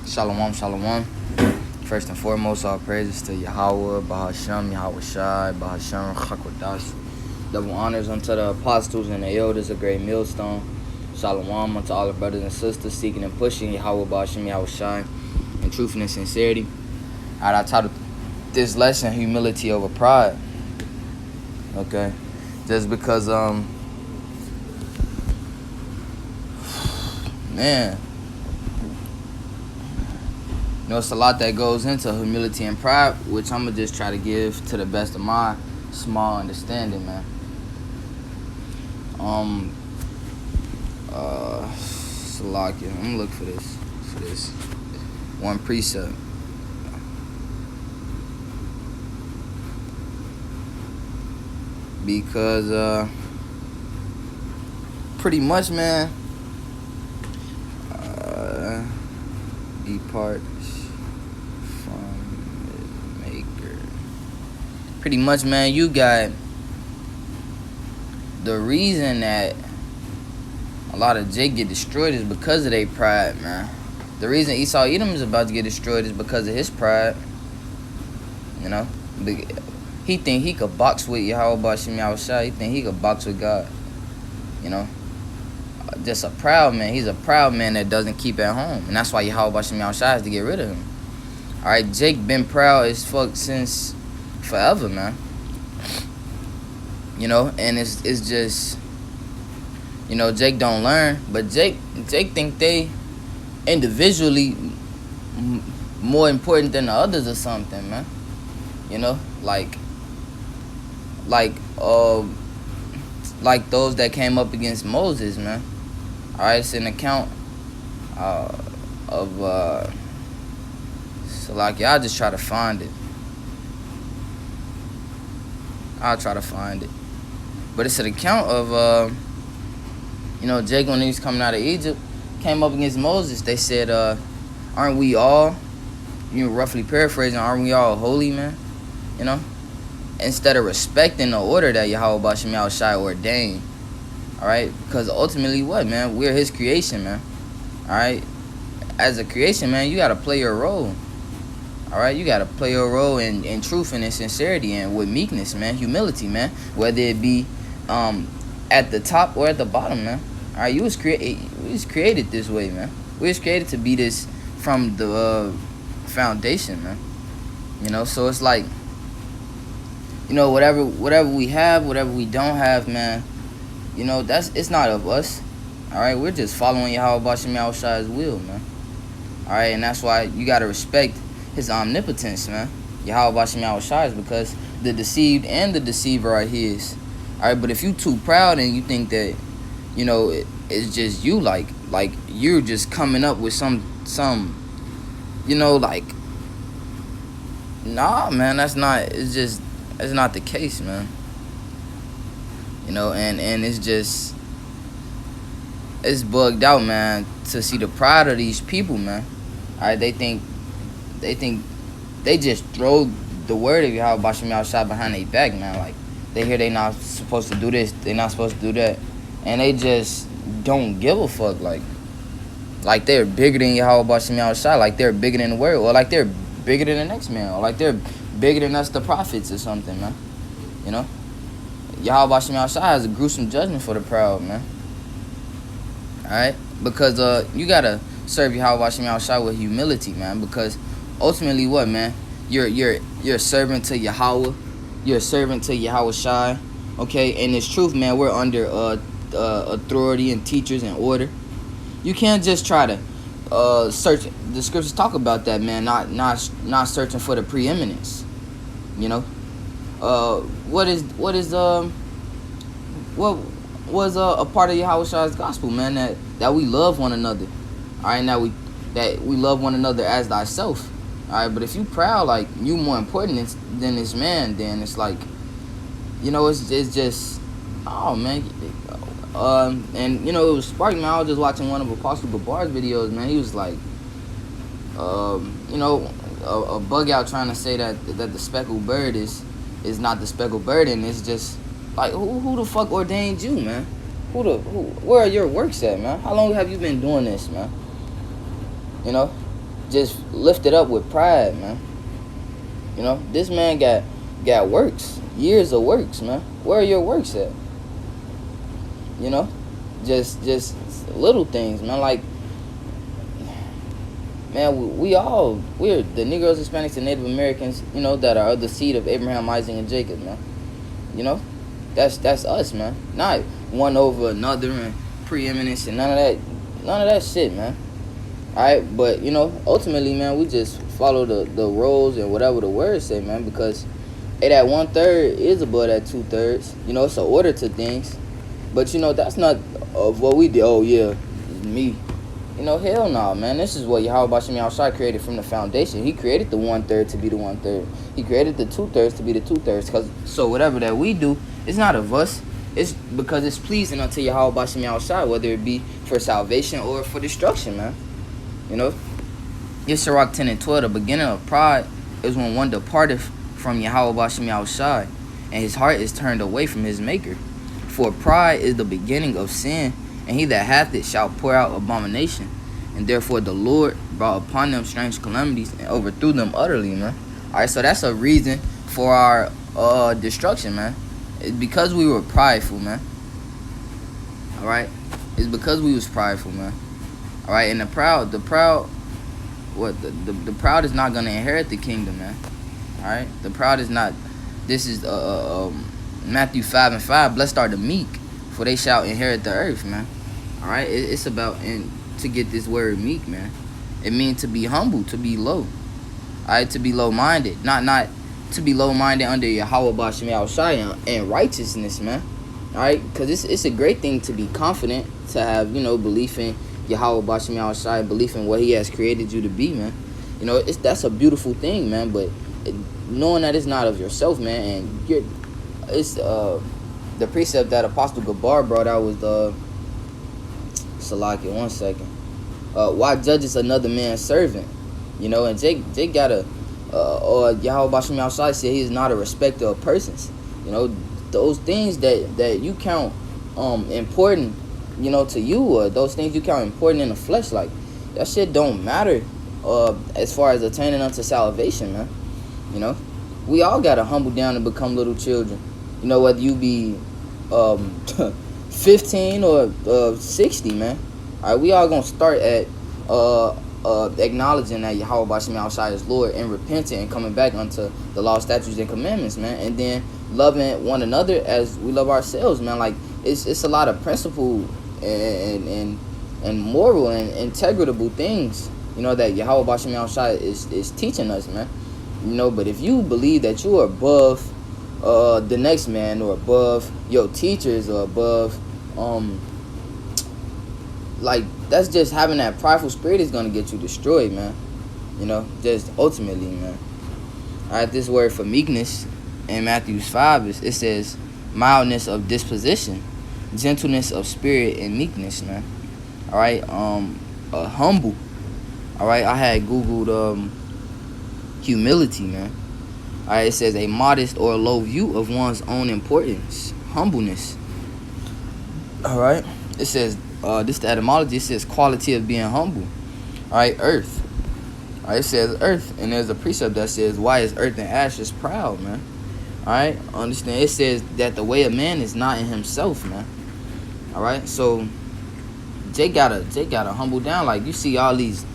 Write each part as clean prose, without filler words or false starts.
Shalom, shalom. First and foremost, all praises to Yahweh, Bahashem, Yahweh Shai, Bahashem, Chakodash. Double honors unto the apostles and the elders, a great millstone. Shalom unto all the brothers and sisters seeking and pushing Yahweh, Bahashem, Yahweh Shai, in truth and in sincerity. Alright, I titled this lesson, Humility Over Pride. Okay? Just because, man, you know, it's a lot that goes into humility and pride, which I'm going to just try to give to the best of my small understanding, man. Salakia, I'm going to look for this one precept. Because, pretty much, man, depart from maker. Pretty much, man, you got the reason that a lot of Jake get destroyed is because of their pride, man. The reason Esau Edom is about to get destroyed is because of his pride. You know? He think he could box with Yahweh Bashim Yahushua. He think he could box with God. You know? Just a proud man. He's a proud man that doesn't keep at home. And that's why Yahweh Bashim Yahushua has to get rid of him. Alright, Jake been proud as fuck since forever, man. You know? And it's just... You know, Jake don't learn. But Jake think they individually more important than the others or something, man. You know? Like those that came up against Moses, man. Alright, it's an account of Salakia. I'll just try to find it. I'll try to find it. But it's an account of you know, Jake, when he was coming out of Egypt, came up against Moses. They said, aren't we all, you know, roughly paraphrasing, aren't we all holy, man? You know? Instead of respecting the order that Yahweh Bashim Yahushua ordained. Alright? Because ultimately what, man? We're his creation, man. Alright? As a creation, man, you got to play your role. Alright? You got to play your role in truth and in sincerity and with meekness, man. Humility, man. Whether it be at the top or at the bottom, man. Alright? We was created this way, man. We was created to be this from the foundation, man. You know? So it's like, you know, whatever we have, whatever we don't have, man, you know, it's not of us. Alright, we're just following Yahweh Bashim Yahushua's will, man. Alright, and that's why you gotta respect his omnipotence, man. Yahweh Bashim Yahushua is because the deceived and the deceiver are his. Alright, but if you too proud and you think that, you know, it's just you, like you're just coming up with some, you know, like, nah, man, that's not the case, man. You know, and it's bugged out, man, to see the pride of these people, man. Alright, they think they just throw the word of Yahweh Bashim Yahushua behind their back, man. Like, they hear they not supposed to do this, they not supposed to do that, and they just don't give a fuck. Like they're bigger than Yahweh Bashim Yahushua, like they're bigger than the word, or like they're bigger than the next man, or like they're bigger than us, the prophets, or something, man. You know? Yahweh Bashim Yahushua has a gruesome judgment for the proud, man. Alright? Because you gotta serve Yahweh Bashim Yahushua with humility, man. Because ultimately what, man? You're a servant to Yahweh. You're a servant to Yahweh Shai. Okay? And it's truth, man. We're under authority and teachers and order. You can't just try to search. The scriptures talk about that, man. Not searching for the preeminence. You know, what was a part of Yahushua's gospel, man, that we love one another. All right, that we love one another as thyself. All right, but if you proud, like you more important than this man, then it's like, you know, it's just, oh man. And you know, it was sparked, man. I was just watching one of Apostle Gabar's videos, man. He was like, you know, a bug out trying to say that the speckled bird is not the speckled bird, and it's just like, who the fuck ordained you, man? Where are your works at, man? How long have you been doing this, man? You know? just lifted up with pride, man. You know, this man got works, years of works, man. Where are your works at? You know, just little things, man. Like, man, we're the Negroes, Hispanics, and Native Americans, you know, that are of the seed of Abraham, Isaac, and Jacob, man. You know, that's us, man. Not one over another and preeminence and none of that shit, man. Alright, but you know, ultimately, man, we just follow the rules and whatever the words say, man, because that 1/3 is above that 2/3. You know, it's an order to things. But you know, that's not of what we did. Oh yeah, me. You know, hell no, man. This is what Yahweh Bashim Yahushua created from the foundation. He created the 1/3 to be the 1/3. He created the 2/3 to be the 2/3. So whatever that we do, it's not of us. It's because it's pleasing unto Yahweh Bashim Yahushua, whether it be for salvation or for destruction, man. You know, Yisroch 10 and 12, the beginning of pride is when one departeth from Yahweh Bashim Yahushua, and his heart is turned away from his maker. For pride is the beginning of sin, and he that hath it shall pour out abomination. And therefore the Lord brought upon them strange calamities and overthrew them utterly, man. Alright, so that's a reason for our destruction, man. It's because we were prideful, man. Alright? It's because we was prideful, man. Alright, and the proud is not gonna inherit the kingdom, man. Alright? The proud is not. This is Matthew 5 and 5. Blessed are the meek, for they shall inherit the earth, man. Alright? It's about, and to get this word meek, man, it means to be humble, to be low. Alright, to be low-minded. Not to be low-minded under Yahweh Bashim Yahushua and righteousness, man. Alright? Because it's a great thing to be confident, to have, you know, belief in Yahweh Bashim Yahushua, belief in what he has created you to be, man. You know, that's a beautiful thing, man. But knowing that it's not of yourself, man, and it's the precept that Apostle Gabar brought out was the Salaki. 1 second. Why judges another man's servant? You know, and Jake got a or Yahweh Bashim Yahushua said he is not a respecter of persons. You know, those things that you count important, you know, to you, or those things you count important in the flesh, like that shit don't matter as far as attaining unto salvation, man. You know, we all gotta humble down and become little children. You know, whether you be 15 or 60, man. Alright, we all gonna start at acknowledging that Yahweh Bashim Yahushua is Lord, and repenting and coming back unto the law, statutes, and commandments, man. And then loving one another as we love ourselves, man. Like it's a lot of principle and moral and integratable things, you know, that Yahweh Bashim Yahushua is teaching us, man. You know, but if you believe that you are above the next man, or above your teachers, or above like, that's just having that prideful spirit is gonna get you destroyed, man. You know, just ultimately, man. Alright, this word for meekness in Matthew 5 it says mildness of disposition, gentleness of spirit, and meekness, man. Alright, humble. Alright, I had googled humility, man. Alright, it says a modest or low view of one's own importance, humbleness. Alright, it says this is the etymology. It says quality of being humble. Alright, earth. Alright, it says earth, and there's a precept that says, why is earth and ashes proud, man? Alright, understand, it says that the way of man is not in himself, man. Alright, so Jake gotta humble down. Like, you see all these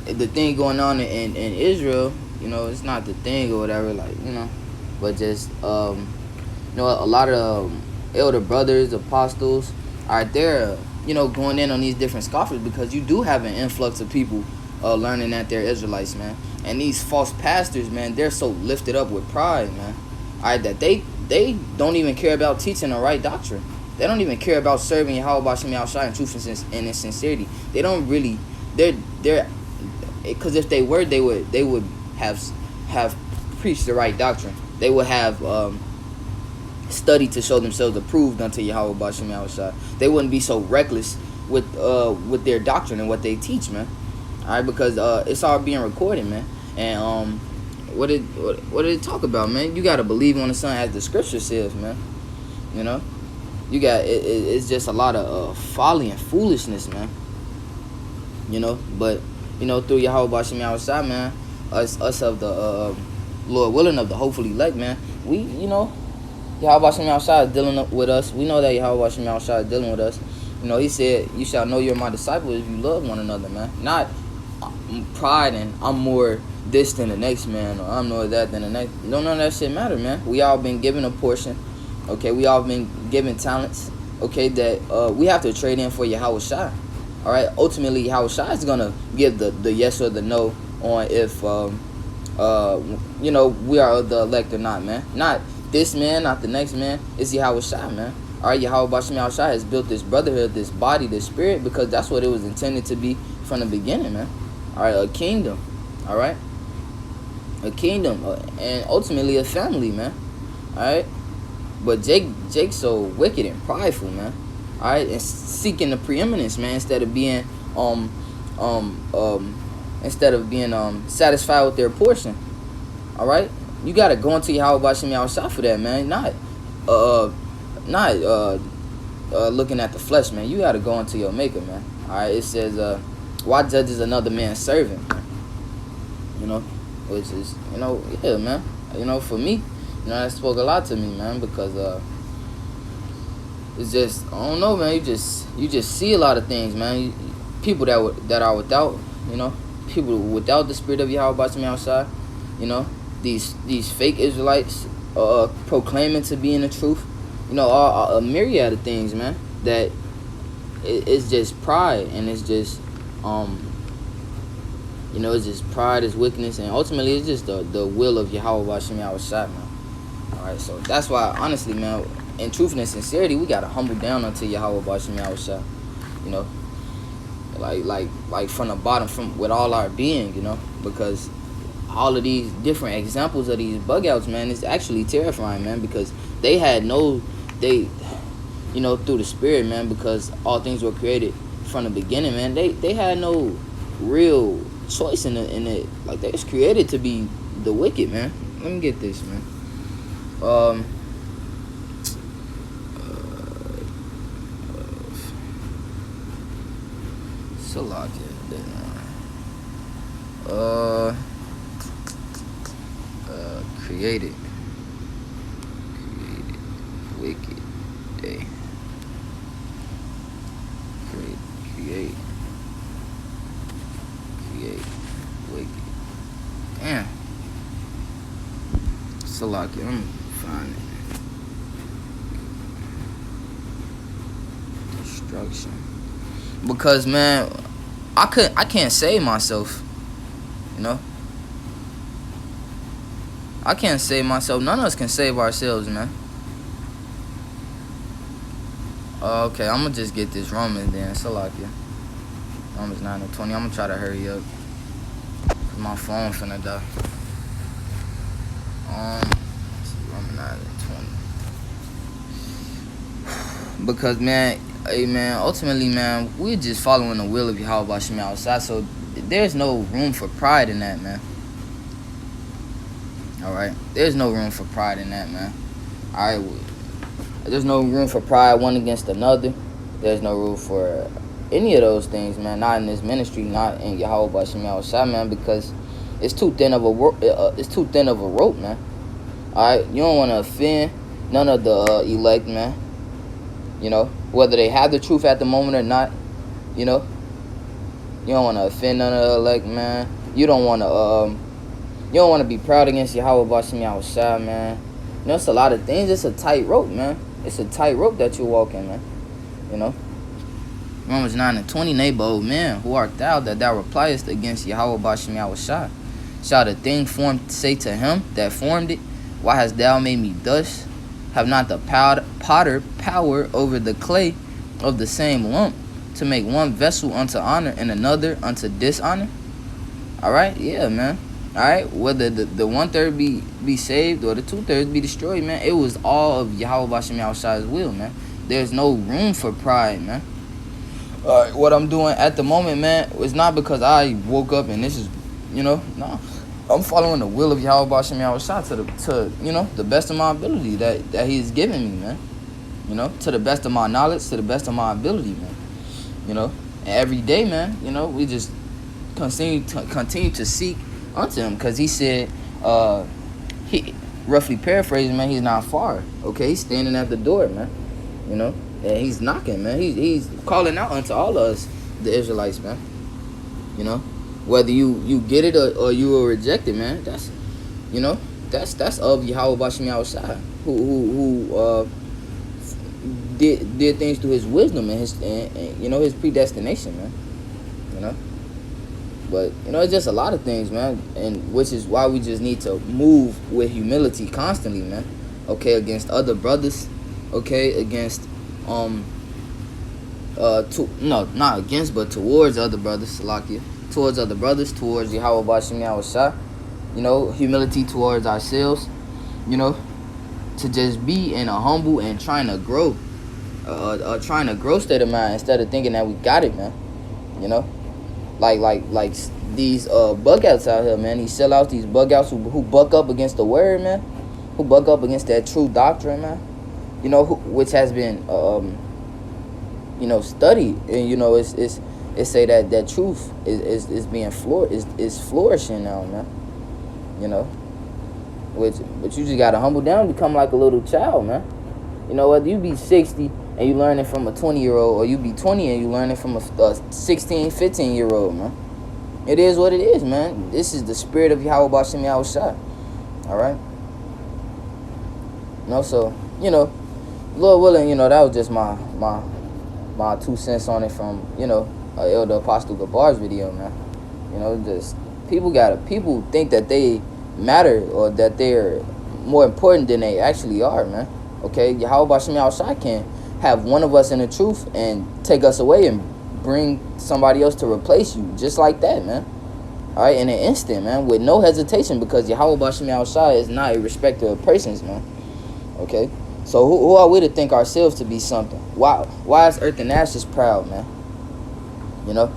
the thing going on in Israel, you know, it's not the thing or whatever, like, you know, but just you know, a lot of elder brothers, apostles are there, you know, going in on these different scoffers, because you do have an influx of people learning that they're Israelites, man. And these false pastors, man, they're so lifted up with pride, man. Alright, that they don't even care about teaching the right doctrine. They don't even care about serving Yahweh Bashim Yahushua in truth and in sincerity. They don't really, they're because if they were, they would have preached the right doctrine. They would have studied to show themselves approved unto Yahweh Bashim Yahushua. They wouldn't be so reckless with their doctrine and what they teach, man. Alright, because it's all being recorded, man. And what did it talk about, man? You gotta believe on the Son as the scripture says, man. You know, you got it's just a lot of folly and foolishness, man. You know, but you know, through Yahweh Shem Yahushua, man, us of the Lord willing of the hopefully elect, man, we, you know, Yahweh Shem Yahushua is dealing with us. We know that Yahweh Shem Yahushua is dealing with us. You know, he said, you shall know you're my disciple if you love one another, man. Not pride and I'm more this than the next man, or I'm more that than the next. No, none of that shit matter, man. We all been given a portion, okay? We all been given talents, okay, that we have to trade in for Yahweh Shai. All right, ultimately, Yahweh Shai is going to give the yes or the no on if, you know, we are the elect or not, man. Not this man, not the next man. It's Yahweh Shai, man. All right, Yahweh Bashem Yahushua has built this brotherhood, this body, this spirit, because that's what it was intended to be from the beginning, man. All right, a kingdom. All right, a kingdom, and ultimately a family, man. All right, but Jake's so wicked and prideful, man. All right, and seeking the preeminence, man, instead of being satisfied with their portion. All right, you gotta go into Yahweh Bashem Yahushua for that, man. Not looking at the flesh, man. You gotta go into your maker, man. All right, it says, why judges another man's servant, man? You know, which is, you know, yeah, man. You know, for me, you know, that spoke a lot to me, man, because it's just, I don't know, man. You just see a lot of things, man. People that are without, you know, people without the spirit of Yahweh Bashem Yahushua, you know, these fake Israelites proclaiming to be in the truth. You know, a myriad of things, man, that it's just pride, and it's just, you know, it's just pride, it's wickedness, and ultimately it's just the will of Yahweh Bashem Yahushua, man. Alright, so that's why, honestly, man, in truth and sincerity, we gotta humble down unto Yahweh Bashem Yahushua, you know, like from the bottom, from with all our being, you know, because all of these different examples of these bug outs, man, is actually terrifying, man, because they, you know, through the spirit, man, because all things were created from the beginning, man, they had no real choice in it. Like, they was created to be the wicked, man. Let me get this, man. Created wicked day. Create wicked. Damn. Salakia, I'm finding it. Destruction. Because, man, I can't save myself. You know? I can't save myself. None of us can save ourselves, man. Okay, I'm gonna just get this Romans then. Salakia. Romans 9:20. I'm gonna try to hurry up, cause my phone finna die. Romans 9:20. Because, man, hey, man, ultimately, man, we're just following the will of Yahweh Bashem Yahushua. So there's no room for pride in that, man. Alright? There's no room for pride in that, man. Alright? There's no room for pride one against another. There's no room for any of those things, man. Not in this ministry, not in Yahweh Bashem Yahushua, man, because it's too thin of a rope, man. Alright? You don't want to offend none of the elect, man. You know, whether they have the truth at the moment or not, you know. You don't want to offend none of the elect, man. You don't want to be proud against Yahweh Bashem Yahushua, man. You know, it's a lot of things. It's a tight rope, man. It's a tight rope that you're walking, man. You know. Romans 9:20, nay, bold man, who art thou that thou repliest against Yahweh Bashem Yahushua? Shall the thing formed say to him that formed it, why hast thou made me thus? Have not the potter power over the clay of the same lump, to make one vessel unto honor and another unto dishonor? Alright, yeah, man. Alright, whether the 1/3 be saved or the 2/3 be destroyed, man, it was all of Yahweh Bashem Yahushua's will, man. There's no room for pride, man. Alright, what I'm doing at the moment, man, is not because I woke up and this is, you know, no. I'm following the will of Yahweh Bashem Yahushua to you know, the best of my ability that He's given me, man. You know, to the best of my knowledge, to the best of my ability, man. You know, and every day, man, you know, we just continue to seek unto him, because he said, he roughly paraphrasing, man, he's not far. Okay, he's standing at the door, man. You know, and he's knocking, man. He's calling out unto all of us, the Israelites, man. You know, whether you get it or you will reject it, man. That's, you know, that's of Yahweh Bashem Yahushua, who did things through his wisdom and his and you know, his predestination, man. You know, but you know, it's just a lot of things, man, and which is why we just need to move with humility constantly, man. Okay, against other brothers, okay, against not against, but towards other brothers, Salakia, towards other brothers, towards Yahweh Bashem Yahushua. You know, humility towards ourselves. You know, to just be in a humble and trying to grow state of mind, instead of thinking that we got it, man. You know, like these bug outs out here, man. These sellouts, these bug outs who buck up against the word, man. Who buck up against that true doctrine, man. You know, which has been you know, studied, and you know, it's say that truth is being is flourishing now, man. You know, but you just gotta humble down, become like a little child, man. You know, whether you be 60 and you learning from a 20-year-old, or you be 20 and you learning from a 16, 15-year-old, man. It is what it is, man. This is the spirit of Yahweh Bashem Yahushua. All right. You know, so, you know, Lord willing, you know, that was just my 2 cents on it from, you know, Elder Apostle Gabar's video, man. You know, just people think that they matter, or that they're more important than they actually are, man. Okay, Yahweh Bashem Yahushua can have one of us in the truth and take us away and bring somebody else to replace you, just like that, man. All right, in an instant, man, with no hesitation, because Yahweh Bashem Yahushua is not a respecter of persons, man. Okay, so who are we to think ourselves to be something? Why is Earth and Ashes proud, man? You know.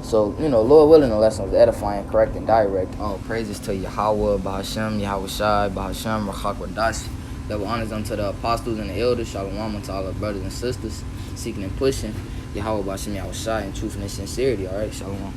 So, you know, Lord willing, the lesson was edifying, correct, and direct. All praises to Yahweh, Bahashem, Yahweh Shai, Bahashem, Rachak Radash. Double honors unto the apostles and the elders. Shalom unto all our brothers and sisters, seeking and pushing Yahweh, Bahashem, Yahweh Shai, in truth and sincerity. All right, Shalom.